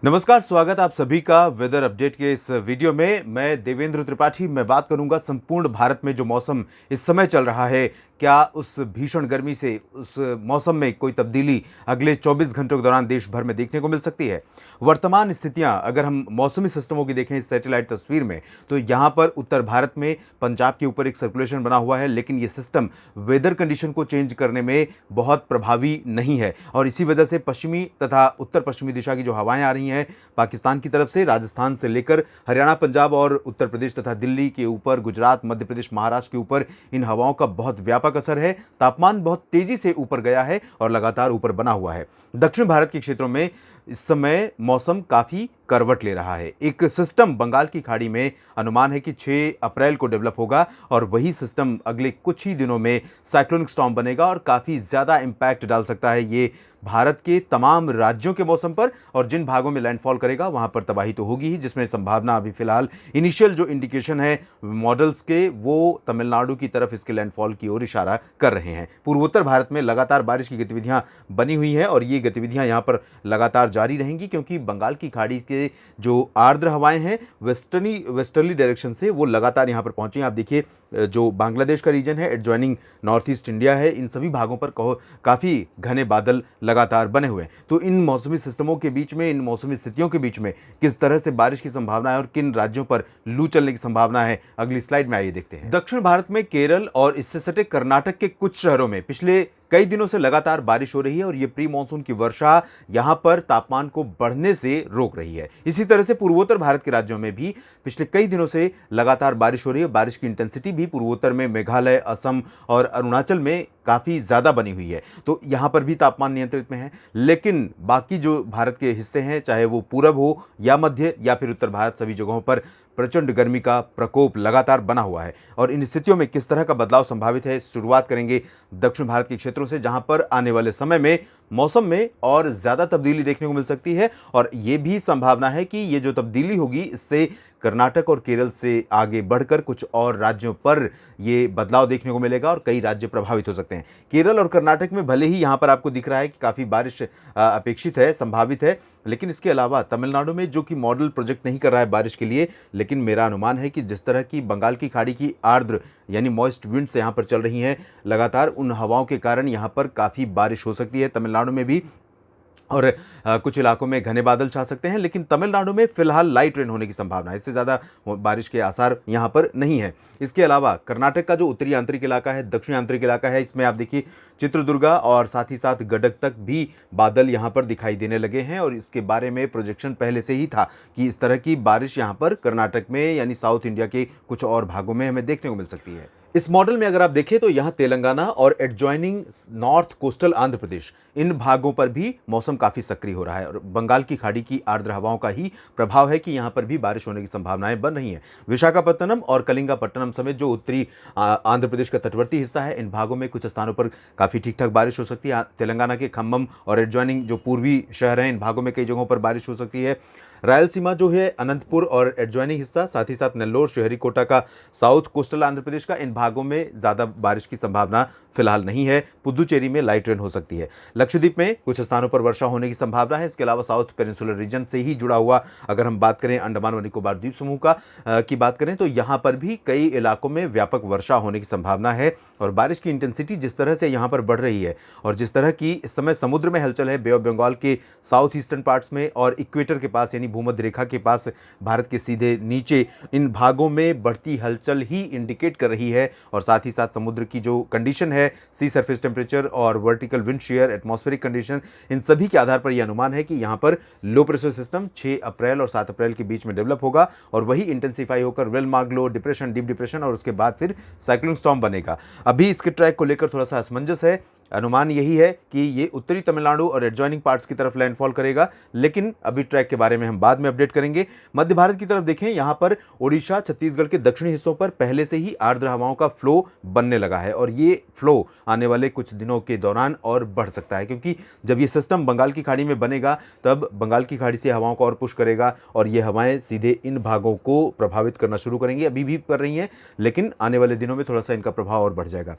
नमस्कार, स्वागत आप सभी का वेदर अपडेट के इस वीडियो में। मैं देवेंद्र त्रिपाठी। मैं बात करूंगा संपूर्ण भारत में जो मौसम इस समय चल रहा है, क्या उस भीषण गर्मी से उस मौसम में कोई तब्दीली अगले 24 घंटों के दौरान देश भर में देखने को मिल सकती है। वर्तमान स्थितियां अगर हम मौसमी सिस्टमों की देखें इस सैटेलाइट तस्वीर में, तो यहाँ पर उत्तर भारत में पंजाब के ऊपर एक सर्कुलेशन बना हुआ है, लेकिन ये सिस्टम वेदर कंडीशन को चेंज करने में बहुत प्रभावी नहीं है और इसी वजह से पश्चिमी तथा उत्तर पश्चिमी दिशा की जो हवाएं आ रही हैं पाकिस्तान की तरफ से, राजस्थान से लेकर हरियाणा, पंजाब और उत्तर प्रदेश तथा दिल्ली के ऊपर, गुजरात, मध्य प्रदेश, महाराष्ट्र के ऊपर इन हवाओं का बहुत व्यापक असर है। तापमान बहुत तेजी से ऊपर गया है और लगातार ऊपर बना हुआ है। दक्षिण भारत के क्षेत्रों में इस समय मौसम काफी करवट ले रहा है। एक सिस्टम बंगाल की खाड़ी में अनुमान है कि 6 अप्रैल को डेवलप होगा और वही सिस्टम अगले कुछ ही दिनों में साइक्लोनिक स्टॉर्म बनेगा और काफी ज्यादा इंपैक्ट डाल सकता है ये भारत के तमाम राज्यों के मौसम पर। और जिन भागों में लैंडफॉल करेगा वहां पर तबाही तो होगी ही, जिसमें संभावना अभी फिलहाल इनिशियल जो इंडिकेशन है मॉडल्स के, वो तमिलनाडु की तरफ इसके लैंडफॉल की ओर इशारा कर रहे हैं। पूर्वोत्तर भारत में लगातार बारिश की गतिविधियां बनी हुई हैं और ये गतिविधियां यहां पर लगातार जारी रहेंगी, क्योंकि बंगाल की खाड़ी के जो आर्द्र हवाएं हैं वेस्टर्ली डायरेक्शन से वो लगातार यहां पर पहुंची हैं। आप देखिए, जो बांग्लादेश का रीजन है, एडजॉइनिंग नॉर्थ ईस्ट इंडिया है, इन सभी भागों पर काफ़ी घने बादल लगातार बने हुए हैं। तो इन मौसमी सिस्टमों के बीच में, इन मौसमी स्थितियों के बीच में किस तरह से बारिश की संभावना है और किन राज्यों पर लू चलने की संभावना है, अगली स्लाइड में आइए देखते हैं। दक्षिण भारत में केरल और इससे सटे कर्नाटक के कुछ शहरों में पिछले कई दिनों से लगातार बारिश हो रही है और ये प्री मानसून की वर्षा यहां पर तापमान को बढ़ने से रोक रही है। इसी तरह से पूर्वोत्तर भारत के राज्यों में भी पिछले कई दिनों से लगातार बारिश हो रही है। बारिश की इंटेंसिटी भी पूर्वोत्तर में मेघालय, असम और अरुणाचल में काफ़ी ज़्यादा बनी हुई है, तो यहाँ पर भी तापमान नियंत्रित में है। लेकिन बाकी जो भारत के हिस्से हैं, चाहे वो पूरब हो या मध्य या फिर उत्तर भारत, सभी जगहों पर प्रचंड गर्मी का प्रकोप लगातार बना हुआ है। और इन स्थितियों में किस तरह का बदलाव संभावित है, शुरुआत करेंगे दक्षिण भारत के क्षेत्रों से, जहां पर आने वाले समय में मौसम में और ज़्यादा तब्दीली देखने को मिल सकती है। और ये भी संभावना है कि ये जो तब्दीली होगी इससे कर्नाटक और केरल से आगे बढ़कर कुछ और राज्यों पर ये बदलाव देखने को मिलेगा और कई राज्य प्रभावित हो सकते हैं। केरल और कर्नाटक में भले ही यहाँ पर आपको दिख रहा है कि काफ़ी बारिश अपेक्षित है, संभावित है, लेकिन इसके अलावा तमिलनाडु में, जो कि मॉडल प्रोजेक्ट नहीं कर रहा है बारिश के लिए, लेकिन मेरा अनुमान है कि जिस तरह की बंगाल की खाड़ी की आर्द्र यानी मॉइस्ट विंड्स यहाँ पर चल रही हैं लगातार, उन हवाओं के कारण यहाँ पर काफ़ी बारिश हो सकती है तमिलनाडु में भी। और कुछ इलाकों में घने बादल छा सकते हैं, लेकिन तमिलनाडु में फिलहाल लाइट रेन होने की संभावना है, इससे ज़्यादा बारिश के आसार यहाँ पर नहीं है। इसके अलावा कर्नाटक का जो उत्तरी आंतरिक इलाका है, दक्षिणी आंतरिक इलाका है, इसमें आप देखिए चित्रदुर्गा और साथ ही साथ गडक तक भी बादल यहाँ पर दिखाई देने लगे हैं और इसके बारे में प्रोजेक्शन पहले से ही था कि इस तरह की बारिश यहाँ पर कर्नाटक में यानी साउथ इंडिया के कुछ और भागों में हमें देखने को मिल सकती है। इस मॉडल में अगर आप देखें तो यहाँ तेलंगाना और adjoining north coastal Andhra Pradesh, इन भागों पर भी मौसम काफ़ी सक्रिय हो रहा है और बंगाल की खाड़ी की आर्द्र हवाओं का ही प्रभाव है कि यहाँ पर भी बारिश होने की संभावनाएं बन रही हैं। विशाखापट्टनम और कलिंगापट्टनम समेत जो उत्तरी आंध्र प्रदेश का तटवर्ती हिस्सा है, इन भागों में कुछ स्थानों पर काफ़ी ठीक ठाक बारिश हो सकती है। तेलंगाना के खम्मम और एडजॉइनिंग जो पूर्वी शहर हैं, इन भागों में कई जगहों पर बारिश हो सकती है। रायलसीमा जो है, अनंतपुर और एडजॉइनिंग हिस्सा, साथ ही साथ नेल्लोर, श्रीहरिकोटा का साउथ कोस्टल आंध्र प्रदेश का, इन भागों में ज़्यादा बारिश की संभावना फिलहाल नहीं है। पुदुचेरी में लाइट रेन हो सकती है। लक्षद्वीप में कुछ स्थानों पर वर्षा होने की संभावना है। इसके अलावा साउथ पेनिनसुलर रीजन से ही जुड़ा हुआ अगर हम बात करें अंडमान व निकोबार द्वीप समूह की बात करें तो यहाँ पर भी कई इलाकों में व्यापक वर्षा होने की संभावना है। और बारिश की इंटेंसिटी जिस तरह से यहाँ पर बढ़ रही है और जिस तरह की इस समय समुद्र में हलचल है, बे ऑफ बंगाल के साउथ ईस्टर्न पार्ट्स में और इक्वेटर के पास यानी भूमध्य रेखा के पास, भारत के सीधे नीचे, इन भागों में बढ़ती हलचल ही इंडिकेट कर रही है। और साथ ही साथ समुद्र की जो कंडीशन है, सी सरफेस टेम्परेचर और vertical wind shear, atmospheric condition, इन सभी के आधार पर यह अनुमान है कि यहाँ पर लो प्रेशर सिस्टम 6 अप्रैल और 7 अप्रैल के बीच में डेवलप होगा और वही इंटेंसिफाई होकर वेलमार्क लो, डिप्रेशन, डीप डिप्रेशन और उसके बाद फिर साइक्लोनिक स्टॉर्म बनेगा। अभी इसके ट्रैक को लेकर थोड़ा सा असमंजस है। अनुमान यही है कि ये उत्तरी तमिलनाडु और एडजॉइनिंग पार्ट्स की तरफ लैंडफॉल करेगा, लेकिन अभी ट्रैक के बारे में हम बाद में अपडेट करेंगे। मध्य भारत की तरफ देखें, यहाँ पर ओडिशा, छत्तीसगढ़ के दक्षिणी हिस्सों पर पहले से ही आर्द्र हवाओं का फ्लो बनने लगा है और ये फ्लो आने वाले कुछ दिनों के दौरान और बढ़ सकता है, क्योंकि जब ये सिस्टम बंगाल की खाड़ी में बनेगा तब बंगाल की खाड़ी से हवाओं को और पुश करेगा और ये हवाएं सीधे इन भागों को प्रभावित करना शुरू करेंगी। अभी भी कर रही हैं, लेकिन आने वाले दिनों में थोड़ा सा इनका प्रभाव और बढ़ जाएगा।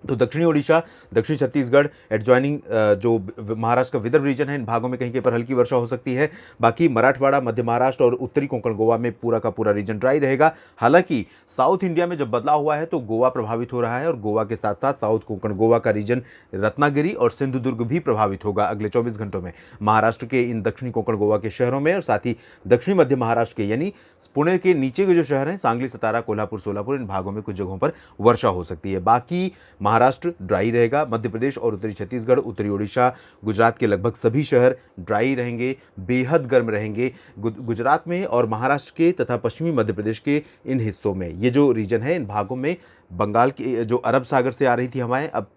तो दक्षिणी ओडिशा, दक्षिणी छत्तीसगढ़, एडजॉइनिंग जो महाराष्ट्र का विदर्भ रीजन है, इन भागों में कहीं कहीं पर हल्की वर्षा हो सकती है। बाकी मराठवाड़ा, मध्य महाराष्ट्र और उत्तरी कोंकण गोवा में पूरा का पूरा रीजन ड्राई रहेगा। हालांकि साउथ इंडिया में जब बदलाव हुआ है तो गोवा प्रभावित हो रहा है, और गोवा के साथ साथ साउथ कोंकण गोवा का रीजन रत्नागिरी और सिंधुदुर्ग भी प्रभावित होगा अगले 24 घंटों में। महाराष्ट्र के इन दक्षिणी कोंकण गोवा के शहरों में और साथ ही दक्षिणी मध्य महाराष्ट्र के यानी पुणे के नीचे के जो शहर हैं, सांगली, सतारा, कोल्हापुर, सोलापुर, इन भागों में कुछ जगहों पर वर्षा हो सकती है। बाकी महाराष्ट्र ड्राई रहेगा। मध्य प्रदेश और उत्तरी छत्तीसगढ़, उत्तरी ओडिशा, गुजरात के लगभग सभी शहर ड्राई रहेंगे, बेहद गर्म रहेंगे। गुजरात में और महाराष्ट्र के तथा पश्चिमी मध्य प्रदेश के इन हिस्सों में, ये जो रीजन है, इन भागों में बंगाल की जो अरब सागर से आ रही थी हवाएं अब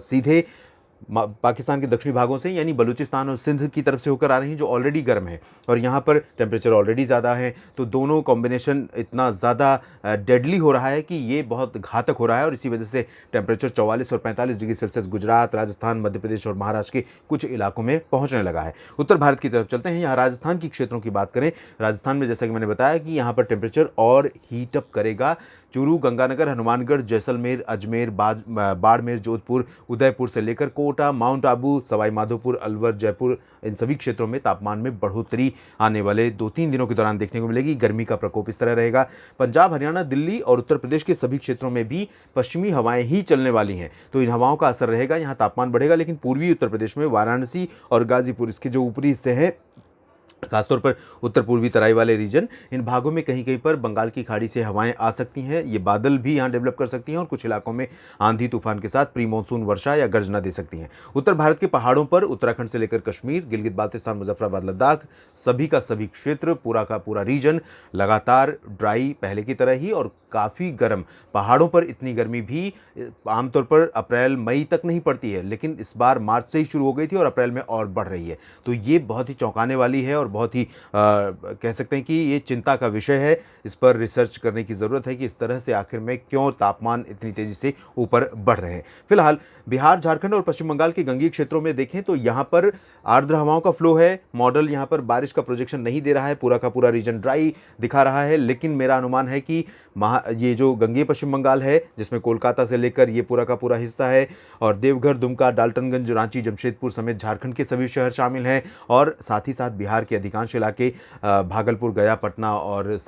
सीधे पाकिस्तान के दक्षिणी भागों से यानी बलूचिस्तान और सिंध की तरफ से होकर आ रही हैं, जो ऑलरेडी गर्म है, और यहाँ पर टेम्परेचर ऑलरेडी ज़्यादा है। तो दोनों कॉम्बिनेशन इतना ज़्यादा डेडली हो रहा है कि ये बहुत घातक हो रहा है, और इसी वजह से टेम्परेचर 44 और 45 डिग्री सेल्सियस गुजरात, राजस्थान, मध्य प्रदेश और महाराष्ट्र के कुछ इलाकों में पहुँचने लगा है। उत्तर भारत की तरफ चलते हैं। यहाँ राजस्थान की क्षेत्रों की बात करें, राजस्थान में जैसा कि मैंने बताया कि यहाँ पर टेम्परेचर और हीटअप करेगा। चूरू, गंगानगर, हनुमानगढ़, जैसलमेर, अजमेर, बाड़मेर, जोधपुर, उदयपुर से लेकर कोटा, माउंट आबू, सवाई माधोपुर, अलवर, जयपुर, इन सभी क्षेत्रों में तापमान में बढ़ोतरी आने वाले 2-3 दिनों के दौरान देखने को मिलेगी। गर्मी का प्रकोप इस तरह रहेगा। पंजाब, हरियाणा, दिल्ली और उत्तर प्रदेश के सभी क्षेत्रों में भी पश्चिमी हवाएं ही चलने वाली हैं, तो इन हवाओं का असर रहेगा। यहाँ तापमान बढ़ेगा, लेकिन पूर्वी उत्तर प्रदेश में वाराणसी और गाजीपुर, इसके जो ऊपरी हिस्से हैं, खासतौर पर उत्तर पूर्वी तराई वाले रीजन, इन भागों में कहीं कहीं पर बंगाल की खाड़ी से हवाएं आ सकती हैं। ये बादल भी यहाँ डेवलप कर सकती हैं, और कुछ इलाकों में आंधी तूफान के साथ प्री मानसून वर्षा या गर्जना दे सकती हैं। उत्तर भारत के पहाड़ों पर उत्तराखंड से लेकर कश्मीर, गिलगित बाल्टिस्तान, मुजफ्फराबाद, लद्दाख, सभी का सभी क्षेत्र, पूरा का पूरा रीजन लगातार ड्राई पहले की तरह ही और काफ़ी गर्म। पहाड़ों पर इतनी गर्मी भी आमतौर पर अप्रैल मई तक नहीं पड़ती है, लेकिन इस बार मार्च से ही शुरू हो गई थी और अप्रैल में और बढ़ रही है। तो ये बहुत ही चौंकाने वाली है और बहुत ही कह सकते हैं कि ये चिंता का विषय है। इस पर रिसर्च करने की ज़रूरत है कि इस तरह से आखिर में क्यों तापमान इतनी तेज़ी से ऊपर बढ़ रहे हैं। फिलहाल बिहार, झारखंड और पश्चिम बंगाल के गंगीय क्षेत्रों में देखें तो यहाँ पर आर्द्र हवाओं का फ्लो है। मॉडल यहाँ पर बारिश का प्रोजेक्शन नहीं दे रहा है, पूरा का पूरा रीजन ड्राई दिखा रहा है, लेकिन मेरा अनुमान है कि ये जो गंगीय पश्चिम बंगाल है, जिसमें कोलकाता से लेकर ये पूरा का पूरा हिस्सा है, और देवघर, दुमका, डाल्टनगंज, रांची, जमशेदपुर समेत झारखंड के सभी शहर शामिल हैं, और साथ ही साथ बिहार के अधिकांश इलाके, भागलपुर, गया, पटना और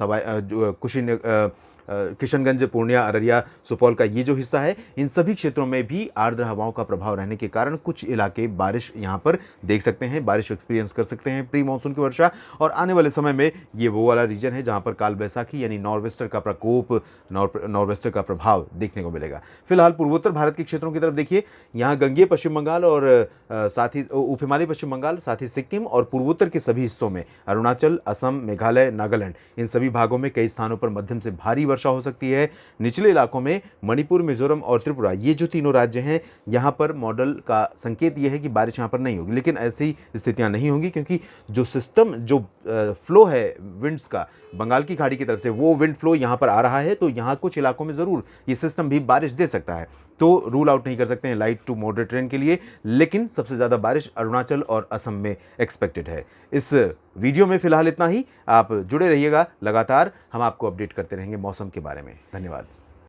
किशनगंज, पूर्णिया, अररिया, सुपौल का ये जो हिस्सा है, इन सभी क्षेत्रों में भी आर्द्र हवाओं का प्रभाव रहने के कारण कुछ इलाके बारिश यहाँ पर देख सकते हैं, बारिश एक्सपीरियंस कर सकते हैं, प्री मानसून की वर्षा। और आने वाले समय में ये वो वाला रीजन है जहाँ पर काल बैसाखी यानी नॉर्वेस्टर का प्रकोप, नॉर्वेस्टर का प्रभाव देखने को मिलेगा। फिलहाल पूर्वोत्तर भारत के क्षेत्रों की तरफ देखिए, यहाँ गंगेय पश्चिम बंगाल और साथ ही उप हिमालय पश्चिम बंगाल, साथ ही सिक्किम और पूर्वोत्तर के सभी हिस्सों में, अरुणाचल, असम, मेघालय, नागालैंड, इन सभी भागों में कई स्थानों पर मध्यम से भारी वर्षा हो सकती है। निचले इलाकों में मणिपुर, मिजोरम और त्रिपुरा, ये जो तीनों राज्य हैं, यहाँ पर मॉडल का संकेत ये है कि बारिश यहाँ पर नहीं होगी, लेकिन ऐसी स्थितियाँ नहीं होंगी क्योंकि जो सिस्टम, जो फ्लो है विंड्स का बंगाल की खाड़ी की तरफ से, वो विंड फ्लो यहाँ पर आ रहा है, तो यहाँ कुछ इलाकों में ज़रूर ये सिस्टम भी बारिश दे सकता है। तो रूल आउट नहीं कर सकते हैं लाइट टू मॉडरेट रेन के लिए, लेकिन सबसे ज़्यादा बारिश अरुणाचल और असम में एक्सपेक्टेड है। इस वीडियो में फिलहाल इतना ही। आप जुड़े रहिएगा, लगातार हम आपको अपडेट करते रहेंगे मौसम के बारे में। धन्यवाद।